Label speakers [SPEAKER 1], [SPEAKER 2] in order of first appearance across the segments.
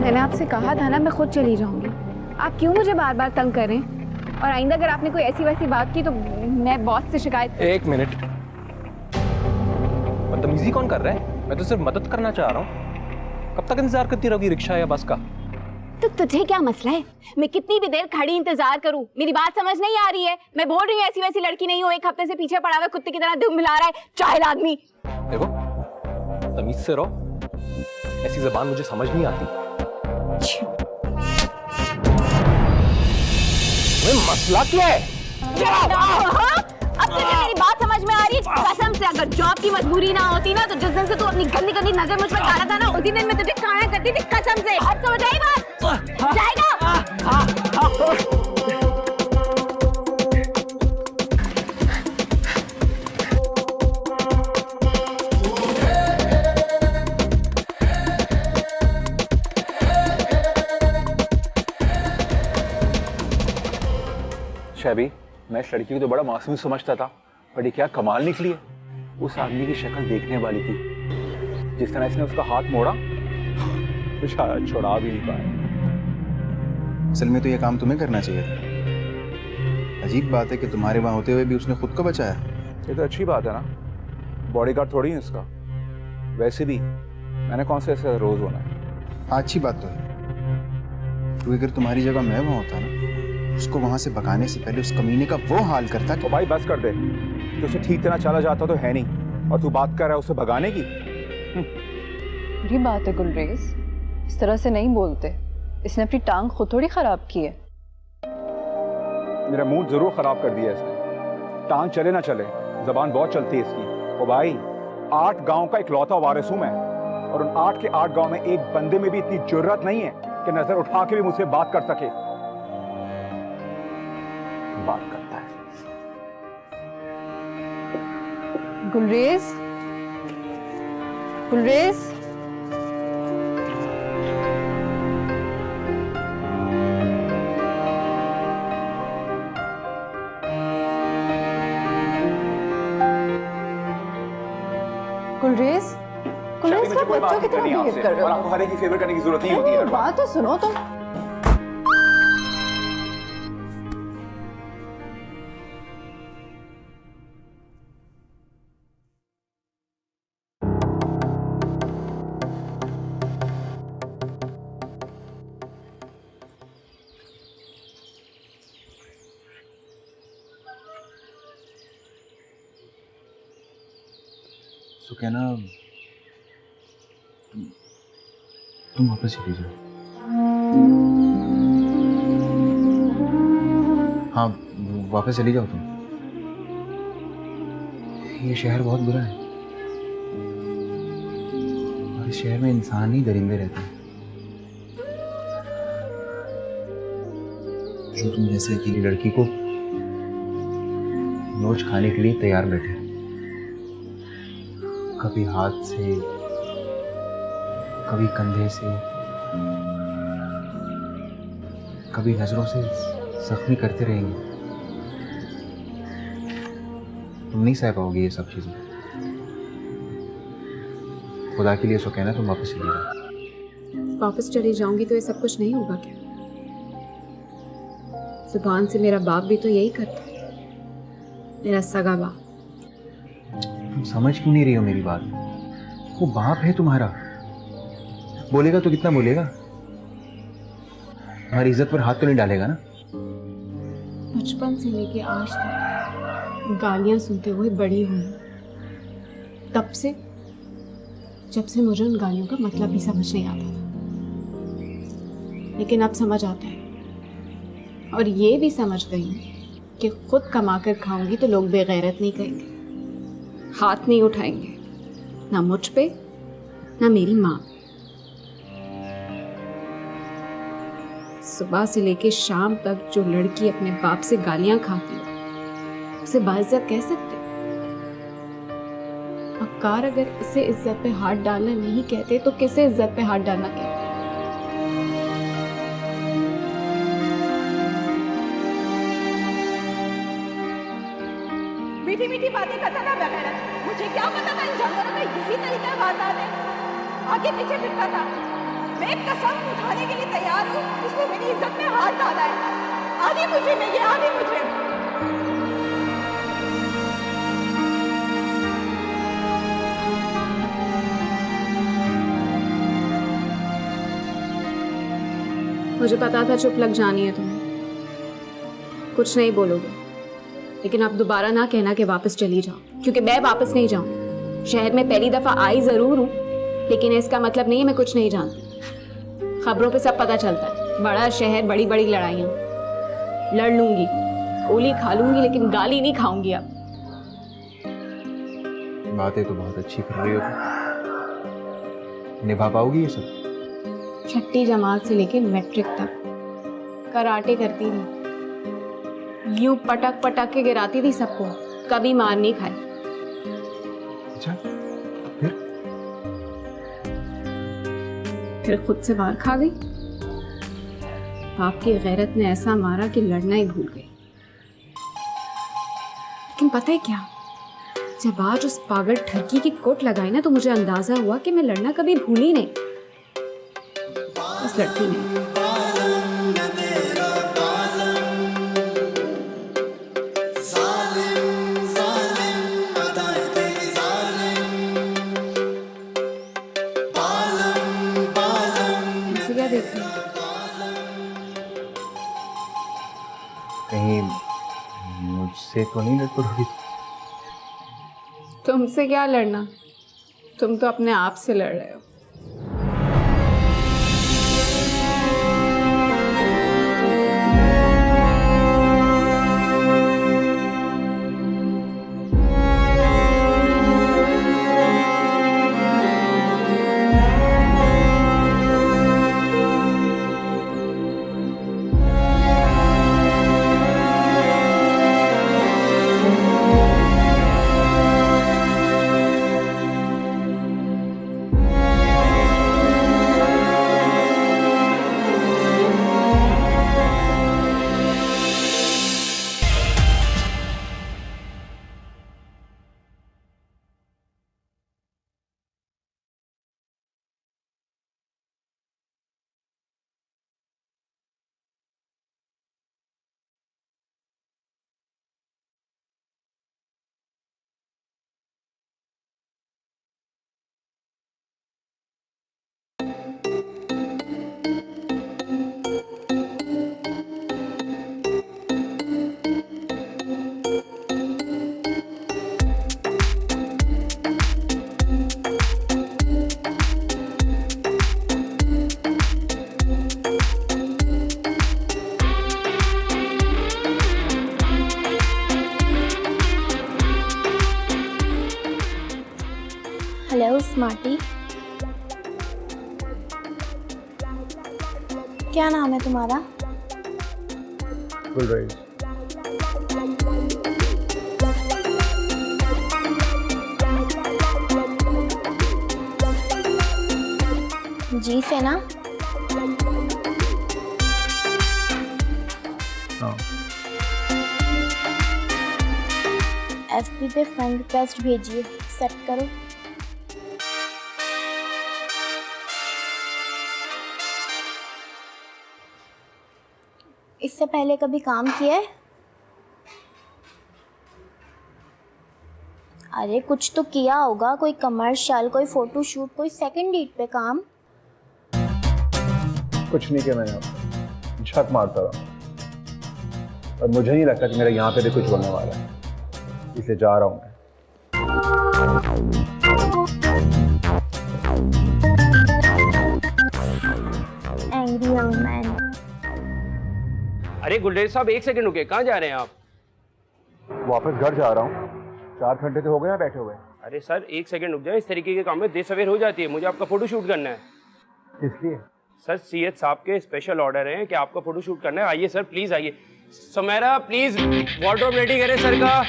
[SPEAKER 1] मैंने आपसे कहा था ना मैं खुद चली जाऊंगी। आप क्यों मुझे बार बार तंग कर रहे हैं? और आइंदा अगर आपने कोई ऐसी वैसी बात की तो मैं बॉस से शिकायत।
[SPEAKER 2] एक मिनट, बदतमीजी कौन कर रहा है? मैं तो सिर्फ मदद करना चाह रहा हूँ। कब तक इंतजार करती रहोगी रिक्शा या बस का?
[SPEAKER 1] तो तुझे क्या मसला है? मैं कितनी भी देर खड़ी इंतजार करूं? मेरी बात समझ नहीं आ रही है? मैं बोल रही हूँ ऐसी वैसी लड़की नहीं हूँ, एक हफ्ते से पीछे पड़ा हुआ कुत्ते की तरह दुम मिला रहा है चाहेल आदमी।
[SPEAKER 2] देखो, तमीज से रहो, ऐसी जबान मुझे समझ नहीं आती। मसला क्या है?
[SPEAKER 1] अब तुझे मेरी बात समझ में आ रही है? कसम से अगर जॉब की मजबूरी ना होती ना तो जिस दिन से तू अपनी गंदी गंदी नजर मुझ पर डाला था ना उसी दिन मैं तुझे खाना करती थी कसम से। अब समझ आई बात? जाएगा?
[SPEAKER 3] शैबी, मैं इस लड़की को तो बड़ा मासूम समझता था, पर ये क्या कमाल निकली है। उस आदमी की शक्ल देखने वाली थी। जिस तरह इसने उसका हाथ मोड़ा, तो शायद छुड़ा भी नहीं पाया।
[SPEAKER 4] असल में तो ये काम तुम्हें करना चाहिए था। अजीब बात है कि तुम्हारे वहां होते हुए भी उसने खुद को बचाया।
[SPEAKER 3] ये तो अच्छी बात है ना, बॉडीगार्ड थोड़ी है इसका। वैसे भी मैंने कौन से ऐसे रोज होना है।
[SPEAKER 4] अच्छी बात तो है, क्योंकि अगर तुम्हारी जगह मैं वहां होता ना, उसको वहां से भगाने से पहले उस कमीने का वो हाल करता कि।
[SPEAKER 3] तो भाई बस कर दे, तो उसे ठीक तरह चला जाता तो है नहीं, और तू बात कर रहा है उसे भगाने की।
[SPEAKER 5] बुरी बात है गुलरेज, इस तरह से नहीं बोलते। इसने अपनी टांग खुद थोड़ी खराब की है।
[SPEAKER 3] मेरा मूड जरूर खराब कर दिया इसने। टांग चले ना चले, जबान बहुत चलती है इसकी। ओ भाई, 8 गांव का इकलौता वारिस हूं मैं, और उन 8 के 8 गांव में एक बंदे में भी इतनी जुर्रत नहीं है कि नजर उठा के भी मुझसे बात कर सके। बात करता है।
[SPEAKER 5] गुलरेज, गुलरेज, गुलरेज, गुलरेज का बच्चों की तरह बिहेव कर रहे हो।
[SPEAKER 3] और आपको हर एक की फेवर करने की जरूरत नहीं होती है।
[SPEAKER 5] बात तो सुनो तुम।
[SPEAKER 4] तो कहना तुम वापस चली जाओ। हाँ, वापस चली जाओ तुम। ये शहर बहुत बुरा है, और इस शहर में इंसान ही दरिंदे रहते हैं जो तुम जैसे अकेली लड़की को नोच खाने के लिए तैयार बैठे। कभी हाथ से, कभी कंधे से, कभी नजरों से जख्मी करते रहेंगे। तुम नहीं सह पाओगे ये सब चीजें। खुदा के लिए सो कहना तुम वापस चली जाओ।
[SPEAKER 1] वापस चली जाऊंगी तो ये सब कुछ नहीं होगा क्या? जुबान से मेरा बाप भी तो यही करता, मेरा सगा बाप।
[SPEAKER 4] तुम समझ क्यों नहीं रही हो मेरी बात? वो बाप है तुम्हारा, बोलेगा तो कितना बोलेगा? हमारी इज्जत पर हाथ तो नहीं डालेगा ना?
[SPEAKER 1] बचपन से लेके आज तक गालियां सुनते हुए बड़ी हुई, तब से जब से मुझे उन गालियों का मतलब भी समझ नहीं आता था, लेकिन अब समझ आता है। और ये भी समझ गई हूँ कि खुद कमा कर खाऊंगी तो लोग बेगैरत नहीं कहेंगे, हाथ नहीं उठाएंगे, ना मुझ पे ना मेरी माँ। सुबह से लेके शाम तक जो लड़की अपने बाप से गालियां खाती है उसे बाइज्जत कह सकते? अक्कार अगर इसे इज्जत पे हाथ डालना नहीं कहते तो किसे इज्जत पे हाथ डालना कहते?
[SPEAKER 6] मीठी मीठी बातें करता था बगैर, मुझे क्या पता था इन जानवरों का यही तरीका बात आने, आगे पीछे फिरता था। मैं कसम उठाने के लिए तैयार हूँ, इसने मेरी इज्जत में हाथ डाला है। आधी मुझे नहीं है, आधी मुझे।
[SPEAKER 1] मुझे पता था चुप लग जानी है तुम्हें, कुछ नहीं बोलोगे, लेकिन अब दोबारा ना कहना कि वापस चली जाओ, क्योंकि मैं वापस नहीं जाऊंगी। शहर में पहली दफा आई जरूर हूँ, लेकिन इसका मतलब नहीं है मैं कुछ नहीं जानती। खबरों पे सब पता चलता है, बड़ा शहर, बड़ी बड़ी लड़ाइयाँ। लड़ लूंगी, गोली खा लूंगी, लेकिन गाली नहीं खाऊंगी अब।
[SPEAKER 4] बातें तो बहुत अच्छी कर रही हो तुम, निभा पाओगी ये सब?
[SPEAKER 1] छठी जमात से लेके मैट्रिक तक कराटे करती थी, यूं पटक पटक के गिराती थी सबको, कभी मार नहीं खाई।
[SPEAKER 4] अच्छा,
[SPEAKER 1] फिर खुद से मार खा गई। बाप की गैरत ने ऐसा मारा कि लड़ना ही भूल गई। लेकिन पता है क्या, जब आज उस पागल ठगी की कोट लगाई ना, तो मुझे अंदाजा हुआ कि मैं लड़ना कभी भूली नहीं, बस लड़ती नहीं। ऐसे क्या देख रही हो?
[SPEAKER 4] कहीं मुझसे तो नहीं लड़ पड़ोगी?
[SPEAKER 1] तुमसे क्या लड़ना, तुम तो अपने आप से लड़ रहे हो।
[SPEAKER 7] हेलो स्मार्टी, क्या नाम है तुम्हारा?
[SPEAKER 3] गुलरेज।
[SPEAKER 7] जी से ना?
[SPEAKER 3] हाँ।
[SPEAKER 7] एफबी पे फ्रेंड रिक्वेस्ट भेजिए, एक्सेप्ट करो। इससे पहले कभी काम किया है? अरे कुछ तो किया होगा, कोई कमर्शियल, कोई फोटो शूट, कोई सेकंड डेट पे काम।
[SPEAKER 3] कुछ नहीं किया मैंने, झक मारता रहा, और मुझे नहीं लगता कि मेरा यहाँ पे भी कुछ होने वाला है, इसलिए जा रहा हूँ मैं।
[SPEAKER 7] Angry young man.
[SPEAKER 8] अरे गुलरेज साहब, एक सेकंड रुके, कहाँ जा रहे हैं आप?
[SPEAKER 3] वापस घर जा रहा हूँ, 4 घंटे तो हो गए हैं बैठे हुए।
[SPEAKER 8] अरे सर, एक सेकंड रुक जाए, इस तरीके के काम में देर सवेर हो जाती है। मुझे आपका फोटो शूट करना है।
[SPEAKER 3] इसलिए
[SPEAKER 8] सर, सीएच साहब के स्पेशल ऑर्डर हैं कि आपका फोटो शूट करना है। आइए सर, प्लीज आइए। सुमेरा, प्लीज वार्डरोब रेडी करें सर का।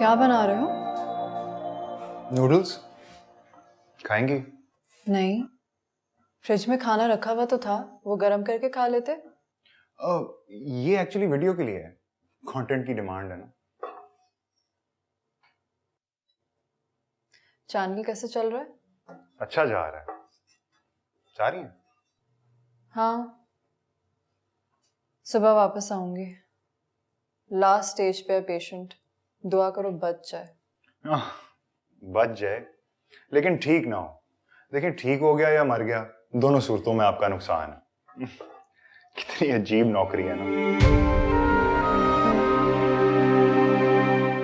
[SPEAKER 5] क्या बना रहे हो?
[SPEAKER 4] नूडल्स खाएंगी?
[SPEAKER 5] नहीं, फ्रिज में खाना रखा हुआ तो था, वो गर्म करके खा लेते।
[SPEAKER 4] ये एक्चुअली वीडियो के लिए है, कंटेंट की डिमांड है ना।
[SPEAKER 5] चांदनी कैसे चल रहा है?
[SPEAKER 4] अच्छा जा रहा है। जा रही हैं?
[SPEAKER 5] हाँ, सुबह वापस आऊंगी। लास्ट स्टेज पे है पेशेंट, दुआ करो बच जाए।
[SPEAKER 4] बच जाए, लेकिन ठीक ना हो। देखिए, ठीक हो गया या मर गया, दोनों सूरतों में आपका नुकसान है। कितनी अजीब नौकरी है ना।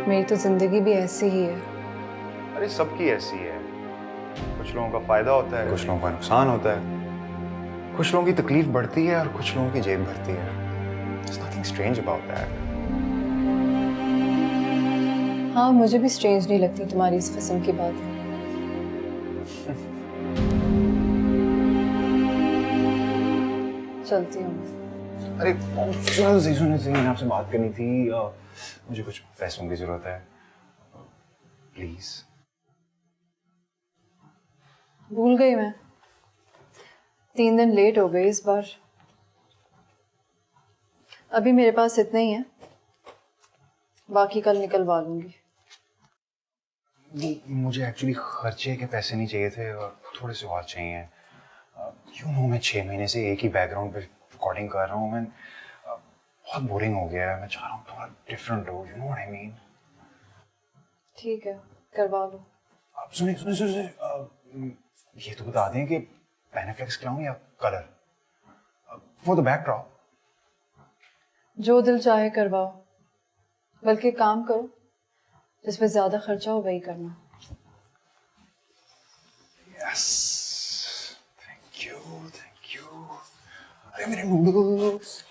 [SPEAKER 5] मेरी तो जिंदगी भी ऐसी ही है।
[SPEAKER 4] अरे सबकी ऐसी है, कुछ लोगों का फायदा होता है, कुछ लोगों का नुकसान होता है, कुछ लोगों की तकलीफ बढ़ती है और कुछ लोगों की जेब भरती है। There's nothing strange about that.
[SPEAKER 5] हाँ, मुझे भी स्ट्रेंज नहीं लगती तुम्हारी इस किस्म की बात। चलती हूँ।
[SPEAKER 4] अरे सुनो, मैंने आपसे बात करनी थी। मुझे कुछ पैसों की जरूरत है, प्लीज।
[SPEAKER 5] भूल गई मैं, 3 दिन लेट हो गई इस बार। अभी मेरे पास इतने ही हैं, बाकी कल निकलवा लूंगी।
[SPEAKER 4] मुझे एक्चुअली खर्चे के पैसे नहीं चाहिए थे और थोड़े से और चाहिए। यू नो, मैं 6 महीने से एक ही बैकग्राउंड पे रिकॉर्डिंग कर रहा हूँ। मैं बहुत बोरिंग हो गया है। मैं चाह रहा हूँ थोड़ा डिफरेंट हो। You know what I mean?
[SPEAKER 5] ठीक है, करवा लो।
[SPEAKER 4] आप सुनिए, ये तो बता दें कि पेनिफ्लेक्स कराऊं या कलर फॉर द बैकड्रॉप?
[SPEAKER 5] जो दिल चाहे करवाओ, बल्कि काम करो जिसमें ज्यादा खर्चा हो वही करना।
[SPEAKER 4] Yes, thank you. अरे मेरे नूडल्स।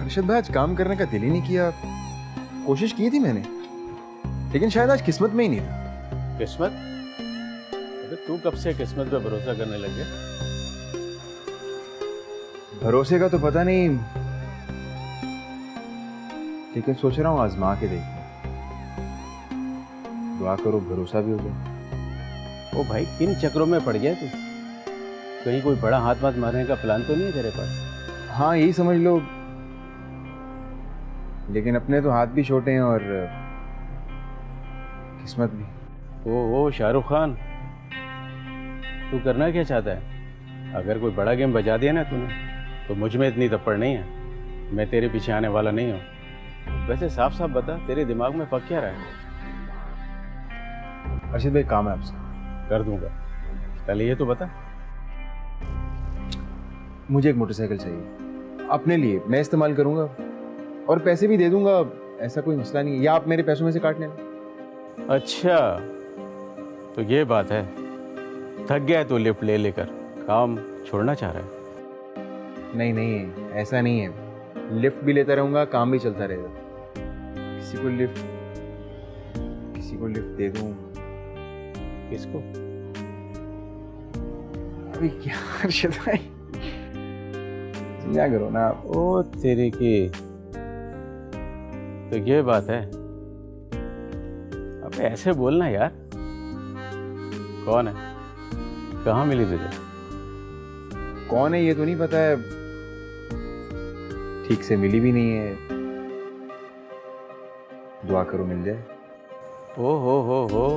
[SPEAKER 9] अर्शद भाई, आज काम करने का दिल ही नहीं किया। कोशिश की थी मैंने, लेकिन शायद आज किस्मत में ही नहीं था।
[SPEAKER 10] किस्मत? अबे तू कब से किस्मत पे भरोसा करने लग गया?
[SPEAKER 9] भरोसे का तो पता नहीं, लेकिन सोच रहा हूँ आजमा के देखूं। दुआ करो भरोसा भी हो जाए।
[SPEAKER 10] ओ भाई, किन चक्रों में पड़ गया तू? कहीं कोई बड़ा हाथ वाथ मारने का प्लान तो नहीं है तेरे पास?
[SPEAKER 9] हाँ यही समझ लो, लेकिन अपने तो हाथ भी छोटे हैं और किस्मत भी।
[SPEAKER 10] ओ शाहरुख खान, तू करना क्या चाहता है? अगर कोई बड़ा गेम बजा दिया ना तूने तो मुझ में इतनी तप्पड़ नहीं है, मैं तेरे पीछे आने वाला नहीं हूँ। वैसे साफ साफ बता, तेरे दिमाग में पक क्या रहा है?
[SPEAKER 9] अर्षद भाई काम है आपसे।
[SPEAKER 10] कर दूंगा, पहले ये तो बता।
[SPEAKER 9] मुझे एक मोटरसाइकिल चाहिए अपने लिए, मैं इस्तेमाल करूंगा और पैसे भी दे दूंगा, ऐसा कोई मसला नहीं है, या आप मेरे पैसों में से काट लेना।
[SPEAKER 10] अच्छा तो ये बात है, थक गया है तो लिफ्ट ले लेकर काम छोड़ना चाह रहा है?
[SPEAKER 9] नहीं नहीं, ऐसा नहीं है, लिफ्ट भी लेता रहूंगा, काम भी चलता रहेगा। किसी को लिफ्ट दे दूं।
[SPEAKER 10] किसको?
[SPEAKER 9] अभी क्या अर्षद भाई, क्या करो ना।
[SPEAKER 10] ओ तेरे की, तो ये बात है। अबे ऐसे बोलना यार। कौन है, कहाँ मिली तुझे?
[SPEAKER 9] कौन है ये तो नहीं पता है, ठीक से मिली भी नहीं है, दुआ करो मिल जाए।
[SPEAKER 10] ओ हो,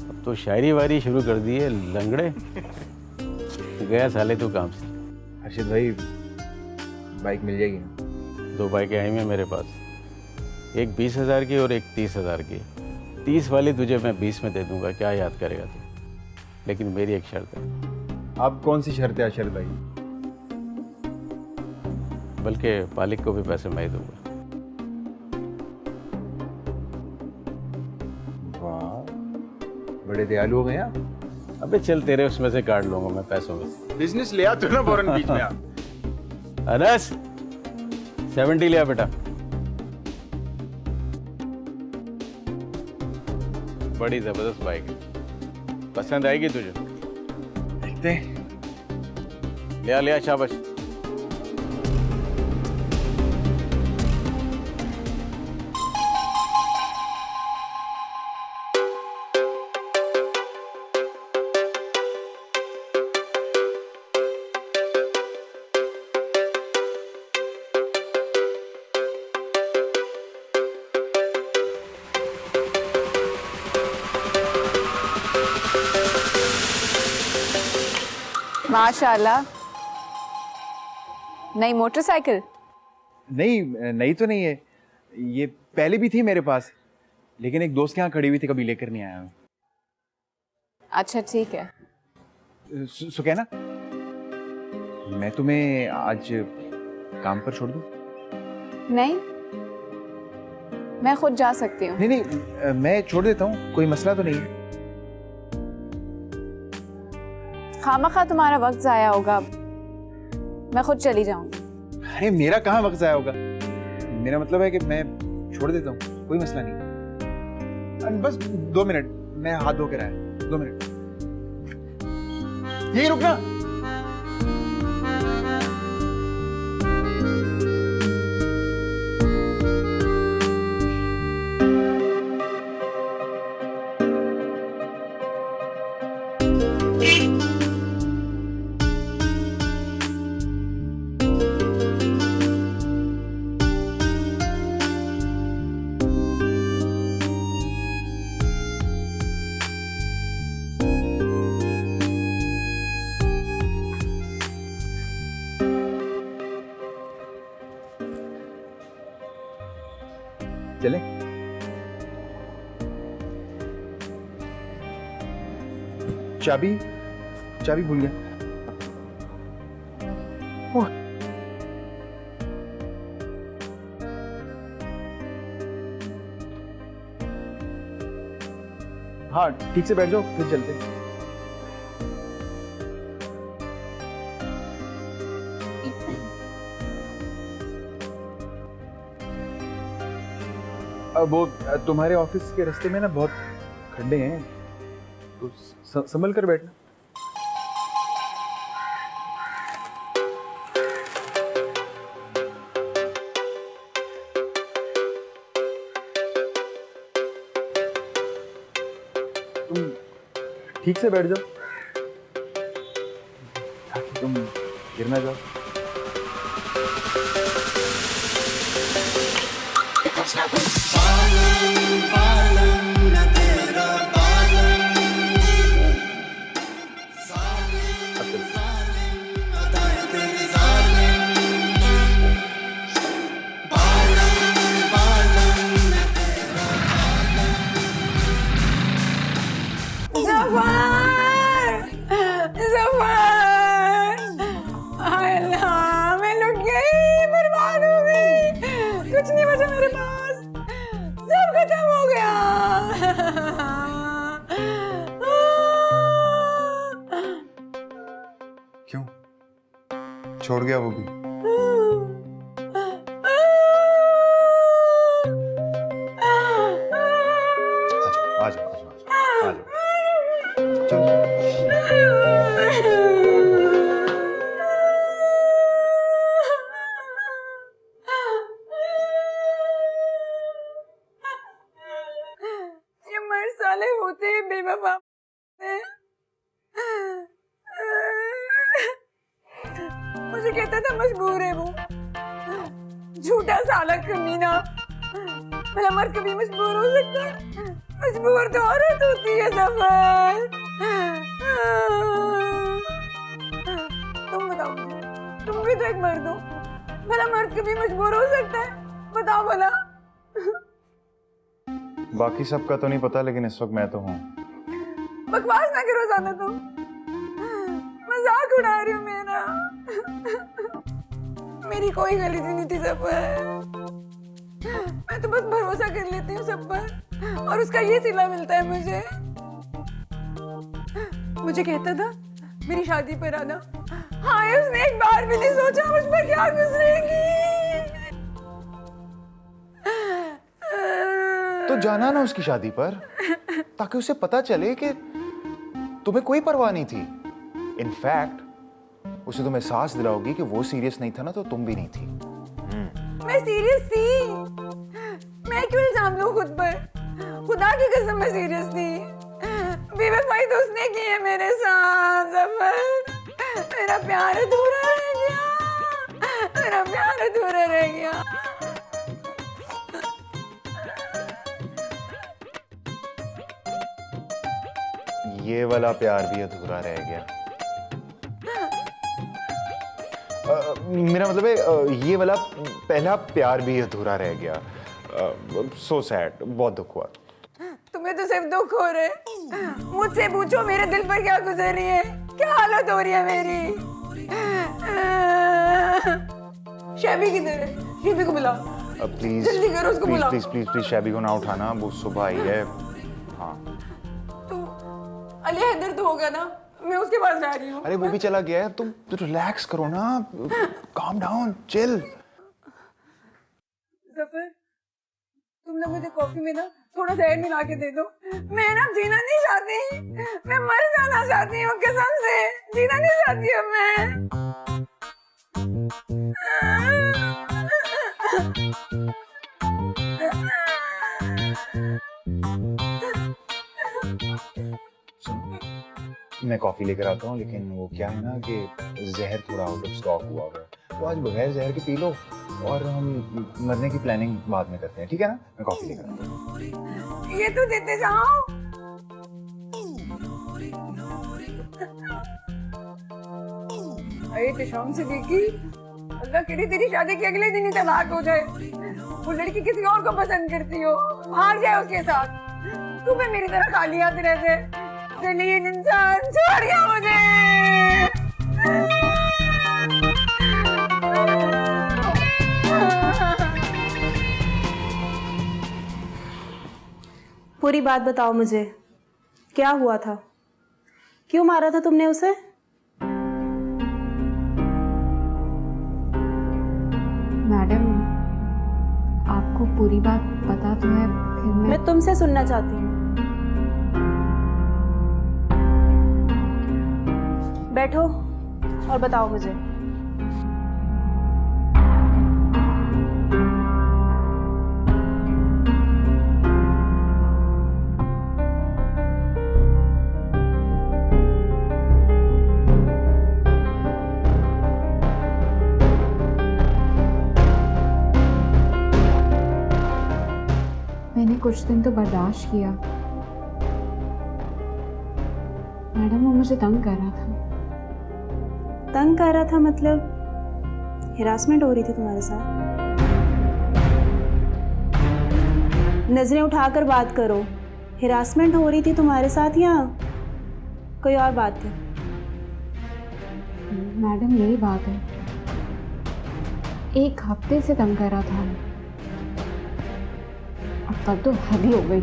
[SPEAKER 10] अब तो शायरी वारी शुरू कर दी है लंगड़े। गया साले तू काम से।
[SPEAKER 9] अर्षद भाई बाइक मिल जाएगी ना?
[SPEAKER 10] 2 बाइकें आई हैं मेरे पास, एक 20,000 की और एक 30,000 की। 30 वाली तुझे मैं 20 में दे दूंगा, क्या याद करेगा तू? लेकिन मेरी एक शर्त है।
[SPEAKER 9] अब कौन सी शर्त है अर्षद भाई?
[SPEAKER 10] बल्कि मालिक को भी पैसे मैं ही दूंगा।
[SPEAKER 9] वाह, बड़े दयालु हो गए आप।
[SPEAKER 10] अबे चल, तेरे उसमें से काट लूंगा मैं पैसों में से।
[SPEAKER 9] बिजनेस ले आ तो ना फौरन बीच में आप।
[SPEAKER 10] अनस 70 लिया बेटा। बड़ी जबरदस्त बाइक है, पसंद आएगी तुझे?
[SPEAKER 9] देखते हैं।
[SPEAKER 10] लिया शाबाश।
[SPEAKER 1] माशाल्लाह, नई मोटरसाइकिल?
[SPEAKER 9] नहीं, नई तो नहीं है, ये पहले भी थी मेरे पास, लेकिन एक दोस्त के यहाँ खड़ी हुई थी, कभी लेकर नहीं आया हूँ।
[SPEAKER 1] अच्छा ठीक है।
[SPEAKER 9] सुकैना, मैं तुम्हें आज काम पर छोड़ दूँ?
[SPEAKER 1] नहीं, मैं खुद जा सकती हूँ।
[SPEAKER 9] नहीं, मैं छोड़ देता हूँ, कोई मसला तो नहीं है।
[SPEAKER 1] खामखा तुम्हारा वक्त जाया होगा, मैं खुद चली जाऊंगी।
[SPEAKER 9] अरे मेरा कहाँ वक्त जाया होगा, मेरा मतलब है कि मैं छोड़ देता हूँ, कोई मसला नहीं। बस 2 मिनट, मैं हाथ धो कर आया, 2 मिनट, यही रुकना। चले? चाबी भूल गया। हाँ ठीक से बैठ जाओ, फिर चलते हैं। वो तुम्हारे ऑफिस के रास्ते में ना बहुत खड्डे हैं, तो संभल कर बैठना। तुम ठीक से बैठ जाओ। गिरना जाओ।
[SPEAKER 6] कुछ नहीं बचा मेरे पास, सब खत्म हो गया।
[SPEAKER 4] क्यों छोड़ गया वो भी? आ जाओ आ जाओ आ जाओ चलो।
[SPEAKER 6] साले होते हैं बेवफा। मुझे कहता था मजबूर है वो, झूठा साला कमीना। भला मर्द कभी मजबूर हो सकता है? मजबूर तो औरत होती है ज़फ़र। तुम बताओ मुझे, तुम भी तो एक मर्द हो, भला मर्द कभी मजबूर हो सकता है? बताओ भला।
[SPEAKER 4] बाकी सबका तो नहीं पता, लेकिन इस वक्त मैं तो हूँ।
[SPEAKER 6] बकवास ना करो ज़्यादा, तुम मजाक उड़ा रही हो मेरा। मेरी कोई गलती नहीं थी ज़फ़र, मैं तो बस भरोसा कर लेती हूँ सब पर, और उसका ये सिला मिलता है मुझे। मुझे कहता था मेरी शादी पर आना, हाँ उसने एक बार भी नहीं सोचा मुझ पर क्या गुजरेगी।
[SPEAKER 4] तो जाना ना उसकी शादी पर, ताकि उसे पता चले कि तुम्हें कोई परवाह नहीं थी। इनफैक्ट उसे तुम एहसास दिलाओगी कि वो सीरियस नहीं था ना, तो तुम भी नहीं थी।
[SPEAKER 6] मैं सीरियस थी, मैं क्यों इल्जाम लूं खुद पर? खुदा की कसम मैं सीरियस थी। बेवफाई तो उसने की है मेरे साथ ज़फ़र। मेरा प्यार अधूरा रह गया, मेरा प्यार अधूरा रह गया।
[SPEAKER 4] ये वाला प्यार भी अधूरा रह गया। मेरा मतलब है ये वाला पहला प्यार भी अधूरा रह गया। सो सैड, बहुत दुख हुआ।
[SPEAKER 6] तुम्हें तो सिर्फ दुख हो रहे, मुझसे पूछो मेरे दिल पर क्या गुजर रही है, क्या हालत हो रही है मेरी। शैबी किधर है? शैबी को बुलाओ
[SPEAKER 4] प्लीज,
[SPEAKER 6] जल्दी करो, उसको बुलाओ।
[SPEAKER 4] प्लीज प्लीज प्लीज शैबी को ना उठाना, वो सुबह आई है। हाँ
[SPEAKER 6] तू अली हैदर तो होगा ना, मैं उसके पास जा रही हूँ।
[SPEAKER 4] अरे वो भी चला गया है, तुम रिलैक्स करो ना, काम डाउन, चिल।
[SPEAKER 6] ज़फ़र, तुम ना मुझे कॉफी में ना थोड़ा सा ऐड मिला के दे दो। मैं ना जीना नहीं चाहती, मैं मर जाना चाहती हूँ, कसम से जीना नहीं चाहती हूँ मैं।
[SPEAKER 4] मैं कॉफी लेकर आता हूँ, लेकिन वो क्या है ना कि जहर थोड़ा आउट ऑफ स्टॉक हुआ हुआ है, तो आज बगैर जहर के पी लो, और हम मरने की प्लानिंग बाद में करते हैं, ठीक है ना? मैं कॉफी लेकर आता हूँ।
[SPEAKER 6] ये तो देते जाओ। अरे तिशाम से देखी, अल्लाह करे तेरी शादी के अगले दिन ही तलाक हो जाए, वो लड़की किसी और को पसंद करती हो, हार जाए उसके साथ, तू भी मेरी तरह खाली हाथ रहते। जलील इंसान छोड़ गया मुझे।
[SPEAKER 11] पूरी बात बताओ मुझे, क्या हुआ था? क्यों मारा था तुमने उसे?
[SPEAKER 1] मैडम, आपको पूरी बात पता तो है, फिर
[SPEAKER 11] मैं तुमसे सुनना चाहती हूँ। बैठो और बताओ मुझे।
[SPEAKER 1] मैंने कुछ दिन तो बर्दाश्त किया। मैडम वो मुझे तंग कर रहा था।
[SPEAKER 11] तंग कर रहा था मतलब हिरासमेंट हो रही थी तुम्हारे साथ? नजरें उठाकर बात करो। हिरासमेंट हो रही थी तुम्हारे साथ या कोई और बात थी?
[SPEAKER 1] मैडम यही बात है, 1 हफ्ते से तंग कर रहा था। अब तक तो हद ही हो गई।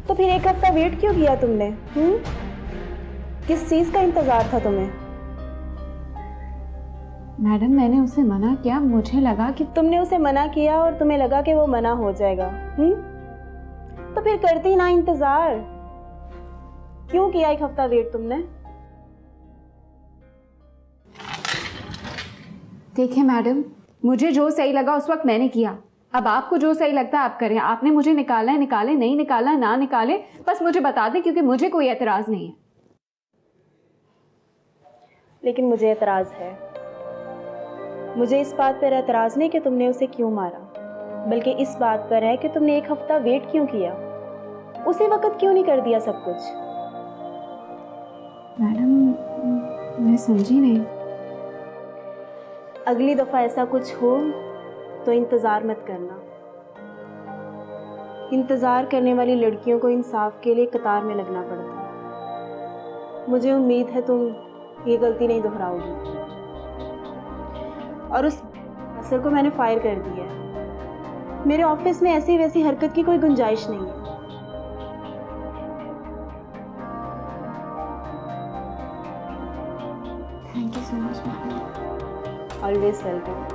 [SPEAKER 11] तो फिर 1 हफ्ता वेट क्यों किया तुमने? किस चीज का इंतजार था तुम्हें?
[SPEAKER 1] मैडम मैंने उसे मना किया, मुझे लगा कि
[SPEAKER 11] तुमने उसे मना किया और तुम्हें लगा कि वो मना हो जाएगा। तो फिर करती ना इंतजार। क्यों किया 1 हफ्ता वेट तुमने?
[SPEAKER 1] देखिए मैडम, मुझे जो सही लगा उस वक्त मैंने किया। अब आपको जो सही लगता है आप करें। आपने मुझे निकाला है निकाले, नहीं निकाला ना निकाले, बस मुझे बता दें, क्योंकि मुझे कोई एतराज़ नहीं है।
[SPEAKER 11] लेकिन मुझे एतराज़ है। मुझे इस बात पर एतराज़ नहीं कि तुमने उसे क्यों मारा, बल्कि इस बात पर है कि तुमने 1 हफ्ता वेट क्यों किया। उसी वक्त क्यों नहीं कर दिया सब कुछ?
[SPEAKER 1] मैडम मैं समझी नहीं।
[SPEAKER 11] अगली दफ़ा ऐसा कुछ हो तो इंतज़ार मत करना। इंतज़ार करने वाली लड़कियों को इंसाफ के लिए कतार में लगना पड़ता है। मुझे उम्मीद है तुम ये गलती नहीं दोहराओगी। और उस अफसर को मैंने फायर कर दिया है। मेरे ऑफिस में ऐसी वैसी हरकत की कोई गुंजाइश नहीं है।
[SPEAKER 1] Thank you so much madam.
[SPEAKER 11] Always welcome.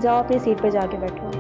[SPEAKER 11] जाओ अपनी सीट पर जाके बैठो।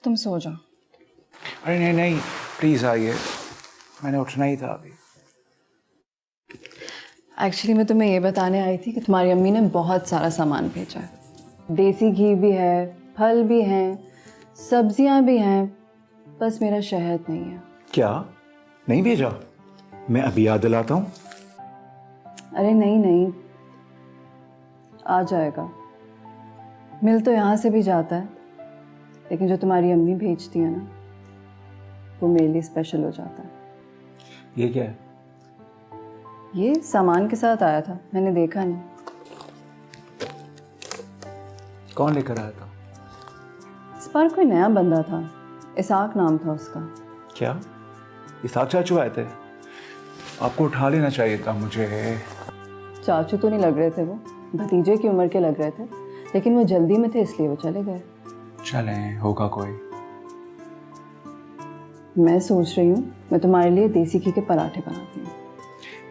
[SPEAKER 5] तुम सो जाओ।
[SPEAKER 4] अरे नहीं नहीं, प्लीज़ आइए, मैंने उठना ही था अभी।
[SPEAKER 5] एक्चुअली मैं तुम्हें ये बताने आई थी कि तुम्हारी अम्मी ने बहुत सारा सामान भेजा है। देसी घी भी है, फल भी हैं, सब्जियां भी हैं, बस मेरा शहद नहीं है।
[SPEAKER 4] क्या नहीं भेजा? मैं अभी याद दिलाता हूँ।
[SPEAKER 5] अरे नहीं नहीं, आ जाएगा। मिल तो यहाँ से भी जाता है, लेकिन जो तुम्हारी अम्मी भेजती है ना, वो मेरे लिए स्पेशल हो जाता है।
[SPEAKER 4] ये क्या है?
[SPEAKER 5] ये सामान के साथ आया था, मैंने देखा नहीं।
[SPEAKER 4] कौन लेकर आया था?
[SPEAKER 5] इस बार कोई नया बंदा था, इसाक नाम था उसका।
[SPEAKER 4] क्या इसाक चाचू आए थे? आपको उठा लेना चाहिए था मुझे।
[SPEAKER 5] चाचू तो नहीं लग रहे थे वो, भतीजे की उम्र के लग रहे थे, लेकिन वो जल्दी में थे इसलिए वो चले गए।
[SPEAKER 4] चलें, होगा कोई।
[SPEAKER 5] मैं सोच रही हूँ मैं तुम्हारे लिए देसी घी के पराठे बनाती हूँ।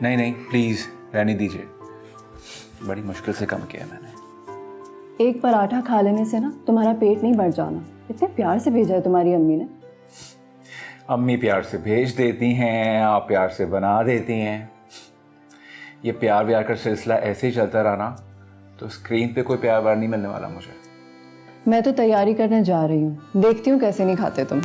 [SPEAKER 4] नहीं नहीं प्लीज़ रहने दीजिए, बड़ी मुश्किल से कम किया मैंने।
[SPEAKER 5] एक पराठा खा लेने से ना तुम्हारा पेट नहीं भर जाना। इतने प्यार से भेजा है तुम्हारी अम्मी ने।
[SPEAKER 4] अम्मी प्यार से भेज देती हैं, आप प्यार से बना देती हैं। ये प्यार व्यार का सिलसिला ऐसे ही चलता रहा ना तो स्क्रीन पे कोई प्यार व्यार नहीं मिलने वाला मुझे।
[SPEAKER 5] मैं तो तैयारी करने जा रही हूँ, देखती हूँ कैसे नहीं खाते तुम।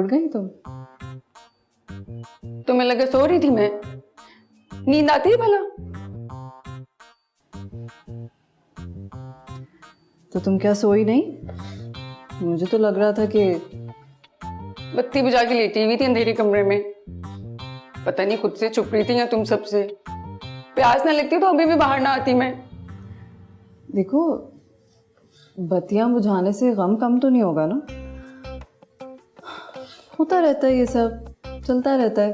[SPEAKER 5] उठ गई तुम?
[SPEAKER 6] तुम्हें लगा सो रही थी मैं? नींद आती है भला?
[SPEAKER 5] तो तुम क्या सोई नहीं? मुझे तो लग रहा था कि
[SPEAKER 6] बत्ती बुझा के लेटी हुई थी अंधेरे कमरे में। पता नहीं खुद से छुप रही थी या तुम सबसे। प्यास ना लगती तो अभी भी बाहर ना आती मैं।
[SPEAKER 5] देखो, बत्तियां बुझाने से गम कम तो नहीं होगा ना? होता रहता है, ये सब चलता रहता है।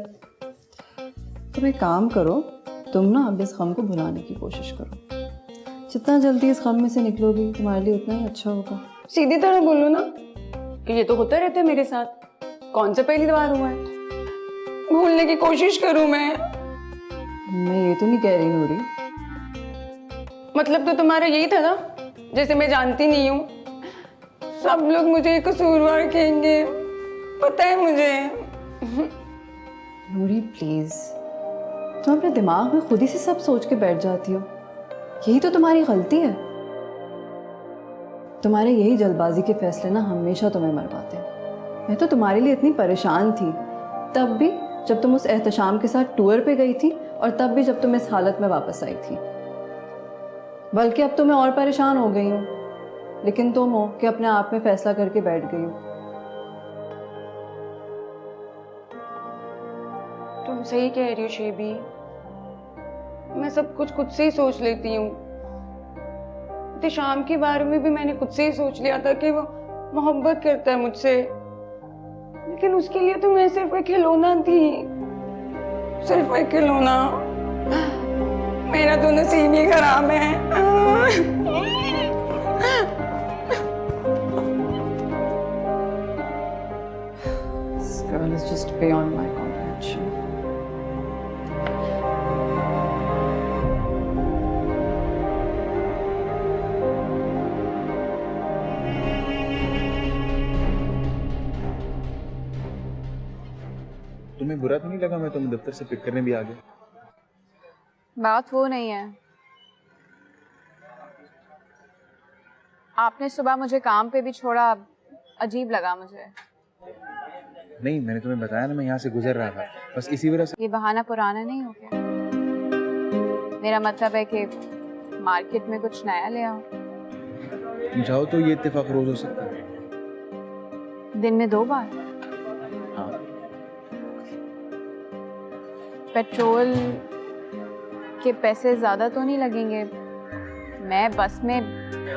[SPEAKER 5] तुम एक काम करो, तुम ना अब इस गम को भुलाने की कोशिश करो। जितना जल्दी इस गम में से निकलोगी तुम्हारे लिए उतना ही अच्छा होगा।
[SPEAKER 6] सीधी तरह बोलो ना कि ये तो होता रहता है मेरे साथ। कौन सा पहली बार हुआ है? भूलने की कोशिश करूं मैं
[SPEAKER 5] ये तो नहीं कह रही नूरी।
[SPEAKER 6] मतलब तो तुम्हारा यही था ना? जैसे मैं जानती नहीं हूँ, सब लोग मुझे कसूरवार कहेंगे, पता है मुझे।
[SPEAKER 5] नूरी प्लीज, तुम अपने दिमाग में खुद ही से सब सोच के बैठ जाती हो। यही तो तुम्हारी गलती है। तुम्हारे यही जल्दबाजी के फैसले ना हमेशा तुम्हें मरवाते हैं। मैं तो तुम्हारे लिए इतनी परेशान थी, तब भी जब तुम उस एहतशाम के साथ टूर पे गई थी, और तब भी जब तुम इस हालत में वापस आई थी। बल्कि अब तो मैं और परेशान हो गई हूँ, लेकिन तुम हो कि अपने आप में फैसला करके बैठ गई हो।
[SPEAKER 6] तुम सही कह रही हो शेबी, मैं सब कुछ खुद से ही सोच लेती हूँ। तो शाम के बारे में भी मैंने खुद से ही सोच लिया था कि वो मोहब्बत करता है मुझसे, लेकिन उसके लिए तो मैं सिर्फ एक खिलौना थी, सिर्फ एक खिलौना। मेरा तो नसीब ही खराब है।
[SPEAKER 5] This girl is just beyond my comprehension.
[SPEAKER 9] तुम्हें बुरा तो नहीं लगा मैं तुम्हें दफ्तर से पिक करने भी आ गया?
[SPEAKER 1] बात वो नहीं है। आपने सुबह मुझे काम पे भी छोड़ा, अजीब लगा मुझे।
[SPEAKER 9] नहीं, मैंने तुम्हें बताया ना, मैं यहाँ से गुजर रहा था, बस इसी वजह से।
[SPEAKER 1] ये बहाना पुराना नहीं हो गया? मेरा मतलब है कि मार्केट में कुछ नया ले आओ।
[SPEAKER 9] तुम चाहो तो ये इत्तेफाक रोज हो सकता है।
[SPEAKER 1] दिन में 2 बार?
[SPEAKER 9] हाँ।
[SPEAKER 1] पेट्रोल के पैसे ज्यादा तो नहीं लगेंगे? मैं बस में।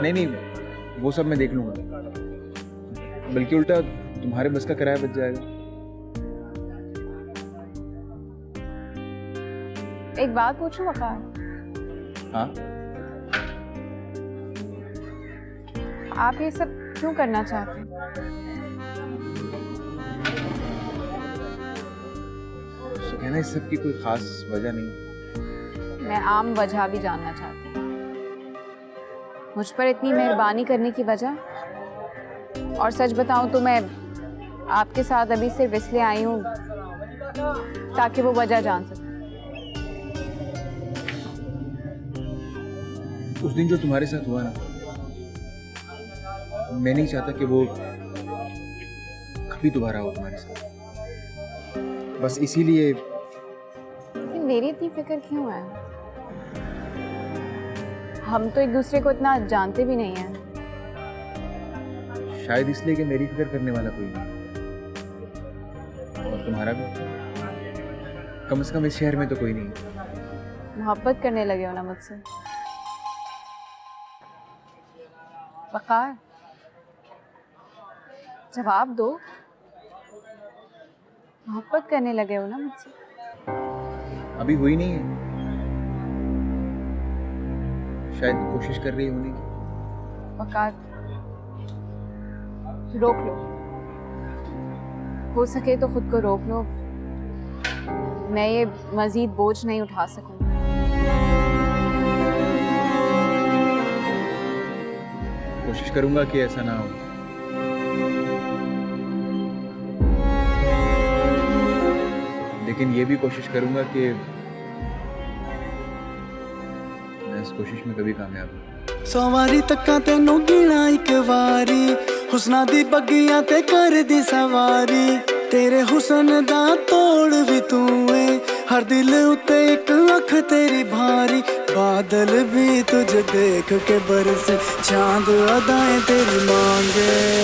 [SPEAKER 9] नहीं, वो सब मैं देख लूंगा, बल्कि उल्टा तुम्हारे बस का किराया बच जाएगा।
[SPEAKER 1] एक बात पूछूं वकार?
[SPEAKER 9] हाँ।
[SPEAKER 1] आप ये सब क्यों करना चाहते हैं?
[SPEAKER 9] तो कहना इस सब की कोई खास वजह नहीं।
[SPEAKER 1] मैं आम वजह भी जानना चाहती हूँ। मुझ पर इतनी मेहरबानी करने की वजह? और सच बताऊं तो मैं आपके साथ अभी सिर्फ इसलिए आई हूँ ताकि वो वजह जान सकूं।
[SPEAKER 9] उस दिन जो तुम्हारे साथ हुआ ना, मैं नहीं चाहता कि वो कभी दोबारा हो तुम्हारे साथ। बस इसीलिए।
[SPEAKER 1] लेकिन मेरी इतनी फिक्र क्यों है? हम तो एक दूसरे को इतना जानते भी नहीं हैं।
[SPEAKER 9] शायद इसलिए कि मेरी फिक्र करने वाला कोई नहीं, और तुम्हारा भी। कम से कम इस शहर में तो कोई नहीं।
[SPEAKER 1] मोहब्बत करने लगे हो ना मुझसे? वकार, जवाब दो। मोहब्बत करने लगे हो ना मुझसे?
[SPEAKER 9] अभी हुई नहीं है, शायद कोशिश कर रही होने की।
[SPEAKER 1] वकार, रोक लो, हो सके तो खुद को रोक लो। मैं ये मजीद बोझ नहीं उठा सकूंगी।
[SPEAKER 9] कोशिश करूंगा कि ऐसा ना हो। लेकिन ये भी कोशिश करूंगा कि मैं इस कोशिश में कभी कामयाब हूं।
[SPEAKER 12] सवारी तक्का तेनू गिना एक वारी, हुस्ना दी बगियां ते कर दी सवारी, तेरे हुसन दा तोड़ भी तू है, हर दिल उते एक अख तेरी भारी, बादल भी तुझे देख के बरसे, चांद अदाएं तेरी मांगे।